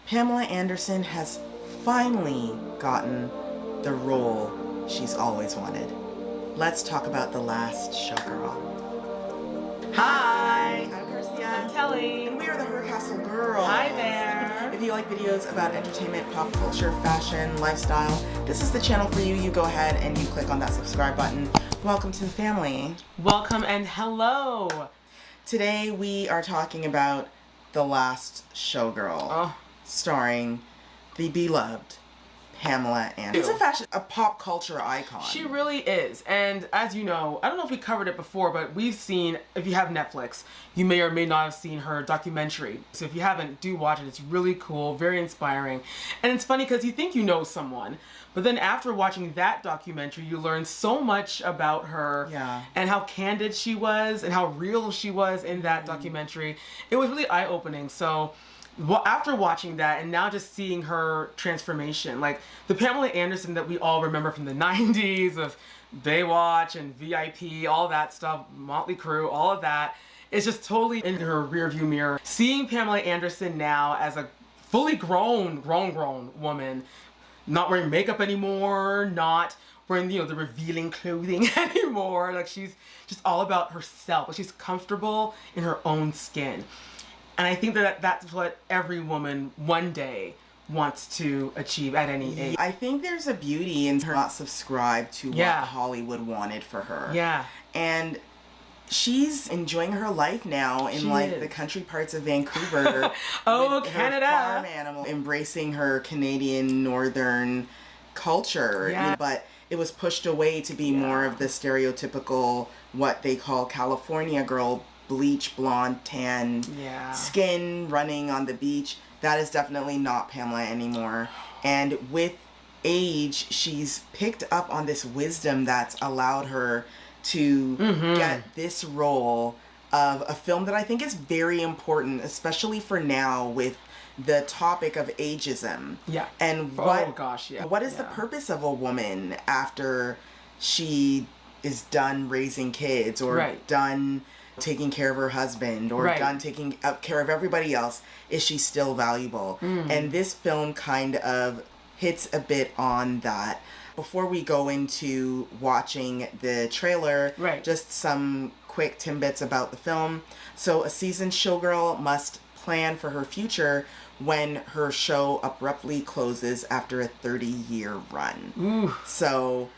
Pamela Anderson has finally gotten the role she's always wanted. Let's talk about The Last Showgirl. Hi! I'm Garcia. I'm Kelly. And we are the HerCastleGirls. Hi there. If you like videos about entertainment, pop culture, fashion, lifestyle, this is the channel for you. You go ahead and you click on that subscribe button. Welcome to the family. Welcome and hello. Today we are talking about The Last Showgirl, starring the beloved Pamela Anderson. It's a pop culture icon. She really is. And as you know, I don't know if we covered it before, but we've seen, if you have Netflix, you may or may not have seen her documentary. So if you haven't, do watch it. It's really cool, very inspiring. And it's funny because you think you know someone, but then after watching that documentary, you learn so much about her and how candid she was and how real she was in that documentary. It was really eye-opening. So after watching that and now just seeing her transformation, like the Pamela Anderson that we all remember from the 90s of Baywatch and VIP, all that stuff, Motley Crue, all of that, is just totally in her rearview mirror. Seeing Pamela Anderson now as a fully grown woman, not wearing makeup anymore, not wearing, the revealing clothing anymore. Like she's just all about herself. Like she's comfortable in her own skin. And I think that that's what every woman one day wants to achieve at any age. I think there's a beauty in her not subscribe to what Hollywood wanted for her. Yeah. And she's enjoying her life now in the country parts of Vancouver. Oh, with Canada. Her farm animal, embracing her Canadian northern culture. Yeah. But it was pushed away to be more of the stereotypical, what they call California girl, bleach, blonde, tan, skin, running on the beach. That is definitely not Pamela anymore. And with age, she's picked up on this wisdom that's allowed her to get this role of a film that I think is very important, especially for now with the topic of ageism. Yeah. And what is the purpose of a woman after she is done raising kids or done taking care of her husband or done taking care of everybody else? Is she still valuable? And this film kind of hits a bit on that. Before we go into watching the trailer, just some quick tidbits about the film. So a seasoned showgirl must plan for her future when her show abruptly closes after a 30-year run. Ooh. So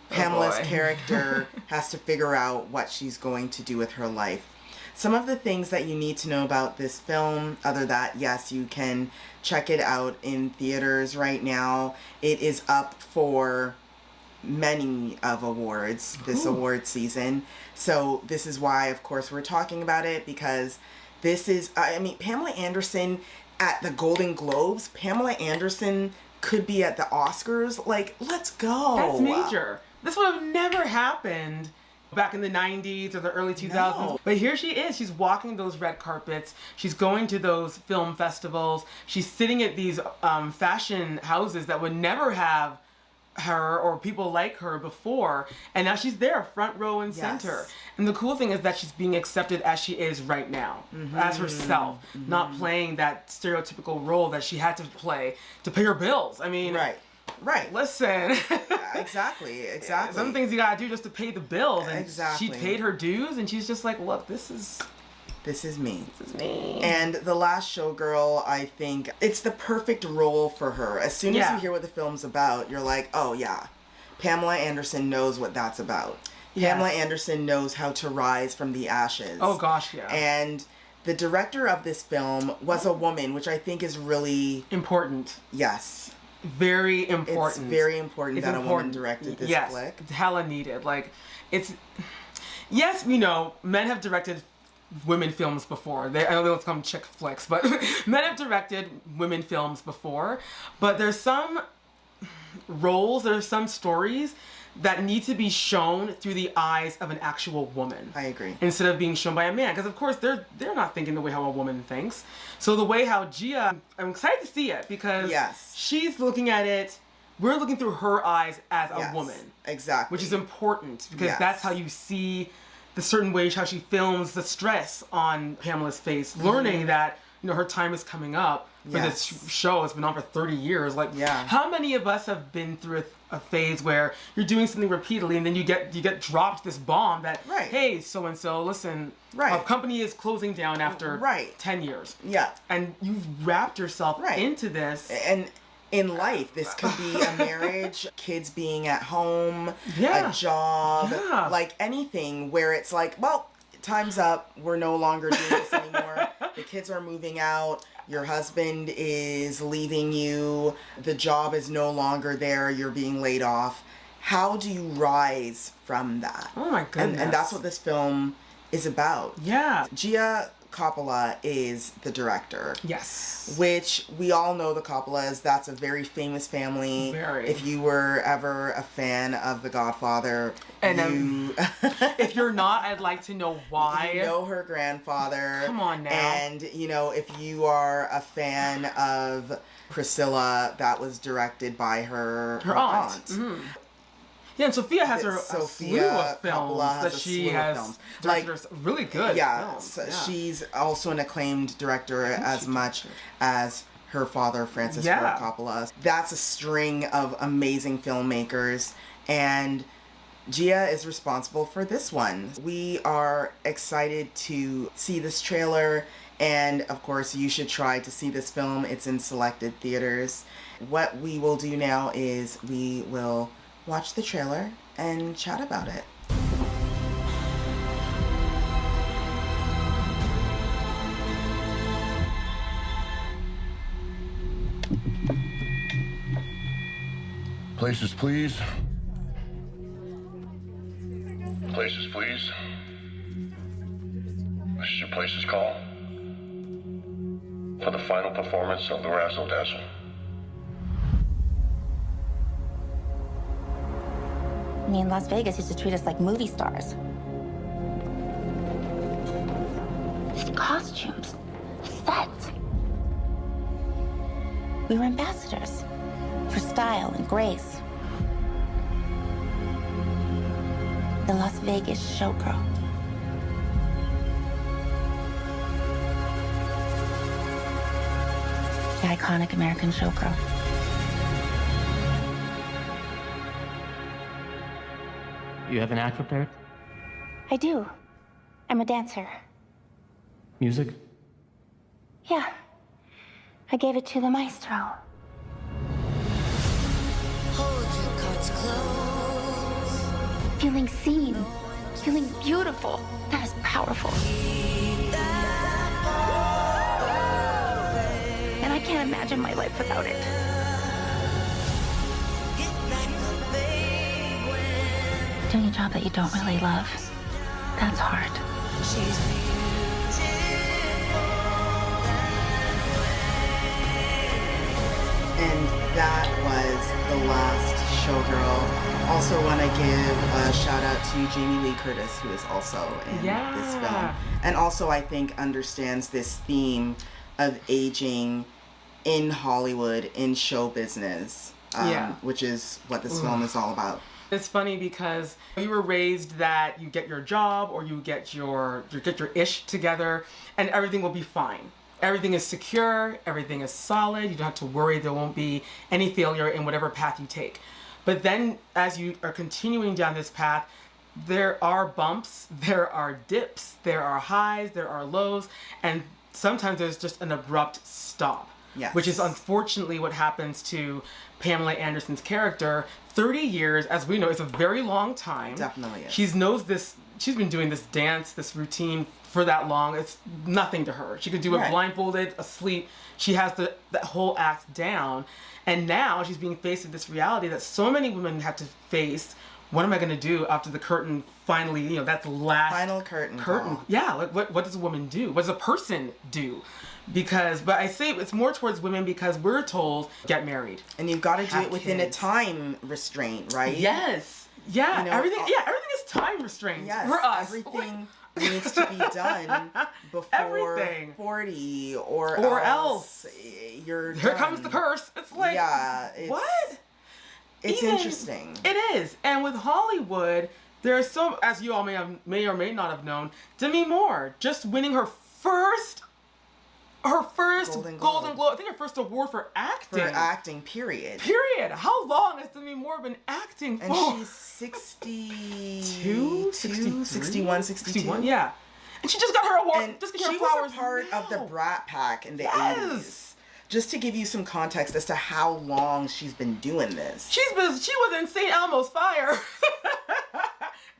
Pamela's character has to figure out what she's going to do with her life. Some of the things that you need to know about this film, other than that, yes, you can check it out in theaters right now. It is up for many of awards this award season. So this is why, of course, we're talking about it, because this is, Pamela Anderson at the Golden Globes, Pamela Anderson could be at the Oscars. Like, let's go. That's major. This would have never happened back in the 90s or the early 2000s. No. But here she is. She's walking those red carpets. She's going to those film festivals. She's sitting at these fashion houses that would never have her or people like her before. And now she's there, front row and center. And the cool thing is that she's being accepted as she is right now, as herself, not playing that stereotypical role that she had to play to pay her bills. I mean... Right. Listen. Exactly. Some things you gotta do just to pay the bills. And she paid her dues, and she's just like, look, this is me. This is me. And The Last Showgirl, I think, it's the perfect role for her. As soon as you hear what the film's about, you're like, oh yeah, Pamela Anderson knows what that's about. Yes. Pamela Anderson knows how to rise from the ashes. Oh gosh, yeah. And the director of this film was a woman, which I think is really... important. Yes. Very important. It's very important that a woman directed this flick. It's hella needed. Like, it's... Yes, we know, men have directed women films before. I know they don't call them chick flicks, but men have directed women films before. But there's some roles, there's some stories that need to be shown through the eyes of an actual woman. I agree. Instead of being shown by a man. Because of course they're not thinking the way how a woman thinks. So the way how Gia, I'm excited to see it because she's looking at it, we're looking through her eyes as a woman. Exactly. Which is important because that's how you see the certain ways how she films the stress on Pamela's face, learning that, you know, her time is coming up. for this show. It's been on for 30 years. Like, how many of us have been through a phase where you're doing something repeatedly and then you get dropped this bomb that, hey, so-and-so, listen, our company is closing down after 10 years. Yeah. And you've wrapped yourself into this. And in life, this could be a marriage, kids being at home, a job, like anything where it's like, well, time's up. We're no longer doing this anymore. The kids are moving out. Your husband is leaving you. The job is no longer there. You're being laid off. How do you rise from that? Oh my goodness. And that's what this film is about. Yeah. Gia Coppola is the director. Yes. Which we all know the Coppolas. That's a very famous family. Very. If you were ever a fan of The Godfather, and if you're not, I'd like to know why. You know her grandfather. Come on now. And, you know, if you are a fan of Priscilla, that was directed by her aunt. Mm-hmm. Yeah, and Sophia has a slew of films that she has directed, really good films. So she's also an acclaimed director as much as her father, Francis Ford Coppola. That's a string of amazing filmmakers, and Gia is responsible for this one. We are excited to see this trailer, and of course you should try to see this film. It's in selected theaters. What we will do now is we will watch the trailer and chat about it. Places, please. Places, please. This is your place's call for the final performance of the Razzle Dazzle. I mean, Las Vegas used to treat us like movie stars. These costumes, sets. We were ambassadors for style and grace. The Las Vegas Showgirl. The iconic American showgirl. You have an act prepared? I do. I'm a dancer. Music? Yeah. I gave it to the maestro. Hold your cards close. Feeling seen. Feeling beautiful. That is powerful. And I can't imagine my life without it. Doing a job that you don't really love, that's hard. And that was The Last Showgirl. Also want to give a shout out to Jamie Lee Curtis, who is also in this film. And also I think understands this theme of aging in Hollywood, in show business, which is what this film is all about. It's funny because you were raised that you get your job or you get your ish together and everything will be fine. Everything is secure, everything is solid, you don't have to worry there won't be any failure in whatever path you take. But then as you are continuing down this path, there are bumps, there are dips, there are highs, there are lows, and sometimes there's just an abrupt stop. Yes. Which is unfortunately what happens to Pamela Anderson's character. 30 years, as we know, is a very long time. Definitely is. She's been doing this dance, this routine for that long. It's nothing to her. She could do it blindfolded, asleep. She has that whole act down. And now she's being faced with this reality that so many women have to face. What am I going to do after the curtain finally, that's the last final curtain. Call. Yeah, like what does a woman do? What does a person do? But I say it's more towards women because we're told get married. And you've got to do it within a time restraint, right? Yes. Yeah, everything is time restrained for us. Everything needs to be done before 40 or else you're Here comes the curse. It's like, what? It's interesting. It is. And with Hollywood, there's so, as you all may or may not have known, Demi Moore just winning her first Her first Golden Golden Globe. Globe. I think her first award for acting. For acting, period. Period. How long has Demi Moore been acting for? And she's 62, 61, 62. 61, yeah. And she just got her award. And just she got her was flowers a part now. of the Brat Pack in the Yes. 80s. Just to give you some context as to how long she's been doing this. She was in St. Elmo's Fire.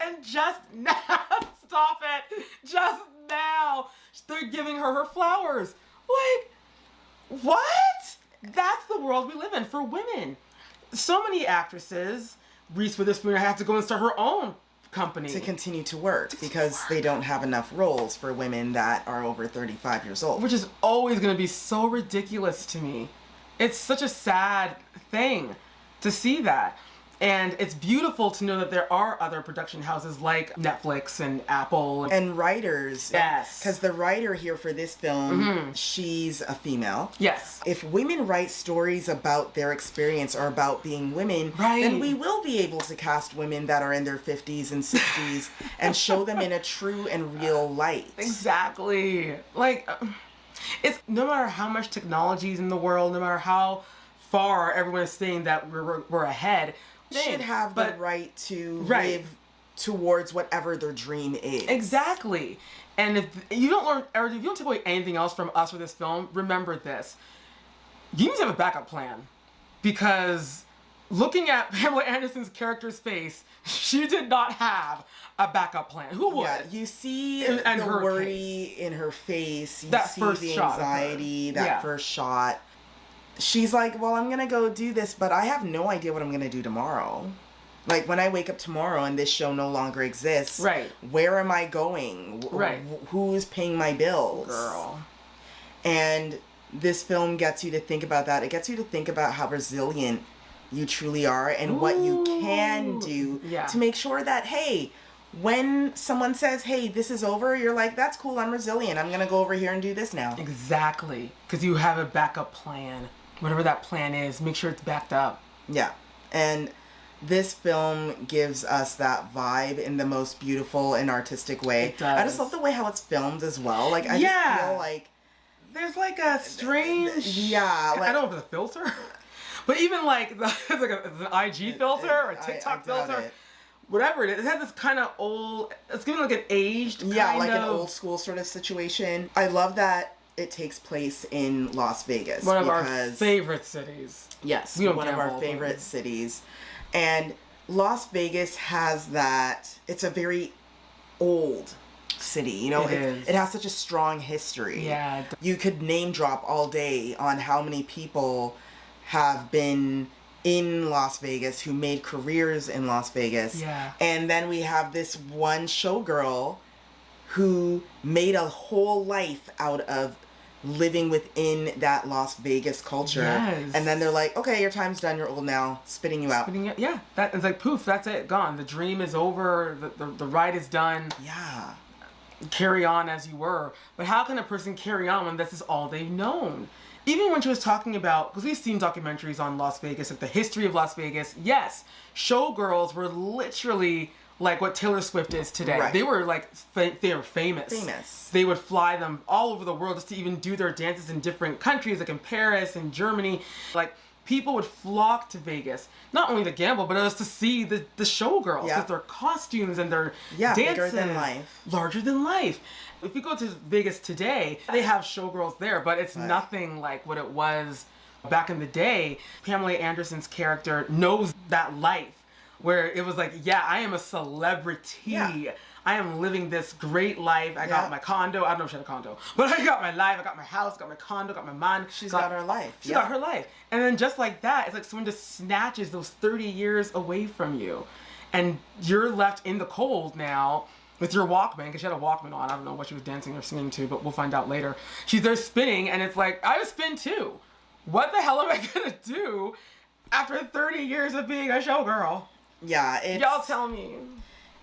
And just now, stop it. Just now, they're giving her flowers. Like, what? That's the world we live in for women. So many actresses, Reese Witherspoon, have to go and start her own company. To continue to work because they don't have enough roles for women that are over 35 years old. Which is always going to be so ridiculous to me. It's such a sad thing to see that. And it's beautiful to know that there are other production houses like Netflix and Apple. And writers. Yes. Because the writer here for this film, she's a female. Yes. If women write stories about their experience or about being women, Right. then we will be able to cast women that are in their 50s and 60s and show them in a true and real light. Exactly. Like, it's no matter how much technology is in the world, no matter how far everyone is saying that we're ahead, They should have the right to live towards whatever their dream is. Exactly. And if you don't learn, or if you don't take away anything else from us for this film, remember this. You need to have a backup plan. Because looking at Pamela Anderson's character's face, she did not have a backup plan. Who would? Yeah, you see In the her worry in her face. You That see first the shot of her. anxiety, that Yeah. first shot. She's like, well, I'm going to go do this, but I have no idea what I'm going to do tomorrow. Like, when I wake up tomorrow and this show no longer exists, Right. where am I going? Right. Who's paying my bills? Girl. And this film gets you to think about that. It gets you to think about how resilient you truly are and what you can do to make sure that, hey, when someone says, hey, this is over, you're like, that's cool, I'm resilient. I'm going to go over here and do this now. Exactly. Because you have a backup plan. Whatever that plan is, make sure it's backed up. Yeah. And this film gives us that vibe in the most beautiful and artistic way. It does. I just love the way how it's filmed as well. Like, I just feel like... There's like a strange... Yeah. Like, I don't know if it's a filter. But even like, it's like it's an IG filter or a TikTok I doubt filter. it. Whatever it is. It has this kind of old... It's giving like an aged Yeah, like of, an old school sort of situation. I love that it takes place in Las Vegas. One of our favorite cities. Yes, We don't one of our gamble, favorite but- cities. And Las Vegas has that, it's a very old city, you know, It is. it has such a strong history. Yeah. You could name drop all day on how many people have been in Las Vegas who made careers in Las Vegas. Yeah. And then we have this one showgirl who made a whole life out of living within that Las Vegas culture. Yes. And then they're like, okay, your time's done, you're old now, spitting you out. Yeah. That it's like poof, that's it, gone. The dream is over, the ride is done. Yeah. Carry on as you were. But how can a person carry on when this is all they've known? Even when she was talking about, because we've seen documentaries on Las Vegas, like the history of Las Vegas, yes, showgirls were literally like what Taylor Swift is today. Right. They were like, they were famous. Famous. They would fly them all over the world just to even do their dances in different countries, like in Paris and Germany. Like, people would flock to Vegas, not only to gamble, but just to see the showgirls, because their costumes and their dances. Bigger than life. Larger than life. If you go to Vegas today, they have showgirls there, but it's nothing like what it was back in the day. Pamela Anderson's character knows that life, where it was like, yeah, I am a celebrity. Yeah. I am living this great life. I got my condo. I don't know if she had a condo, but I got my life. I got my house, got my condo, got my man. She's got her life. She got her life. And then just like that, it's like someone just snatches those 30 years away from you. And you're left in the cold now with your Walkman, because she had a Walkman on. I don't know what she was dancing or singing to, but we'll find out later. She's there spinning, and it's like, I would spin too. What the hell am I going to do after 30 years of being a showgirl? Yeah, it's... Y'all tell me.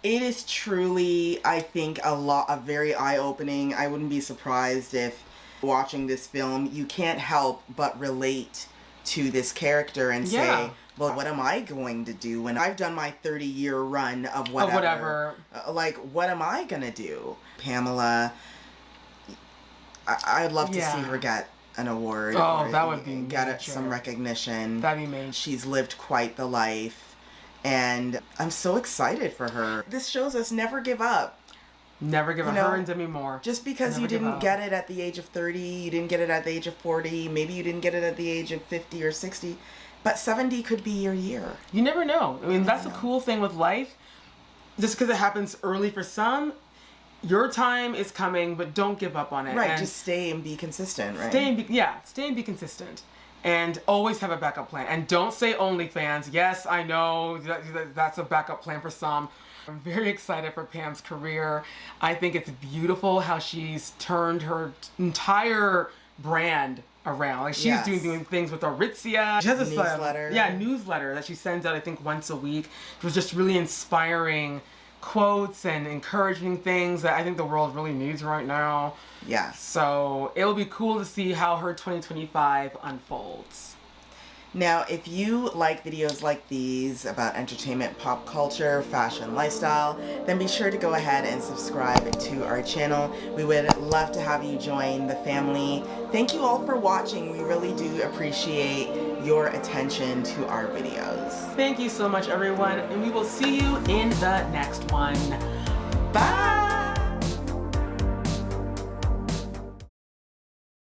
It is truly, I think, a very eye-opening. I wouldn't be surprised if watching this film, you can't help but relate to this character and say, well, what am I going to do when I've done my 30-year run of whatever? Like, what am I going to do? Pamela, I'd love to see her get an award. Oh, that would be get some recognition. That'd be major. She's lived quite the life, and I'm so excited for her. This shows us never give up. Never give up. Her and Demi Moore. Just because you didn't get it at the age of 30, you didn't get it at the age of 40, maybe you didn't get it at the age of 50 or 60, but 70 could be your year. You never know. I mean, that's the cool thing with life. Just because it happens early for some, your time is coming, but don't give up on it. Right, just stay and be consistent, right? Stay and be consistent. And always have a backup plan. And don't say OnlyFans. Yes, I know that's a backup plan for some. I'm very excited for Pam's career. I think it's beautiful how she's turned her entire brand around. Like she's doing things with Aritzia. She has this newsletter. Newsletter that she sends out, I think, once a week. It was just really inspiring quotes and encouraging things that I think the world really needs right now. Yeah. So it'll be cool to see how her 2025 unfolds. Now, if you like videos like these about entertainment, pop culture, fashion, lifestyle, then be sure to go ahead and subscribe to our channel. We would love to have you join the family. Thank you all for watching. We really do appreciate your attention to our videos. Thank you so much, everyone, and we will see you in the next one. Bye!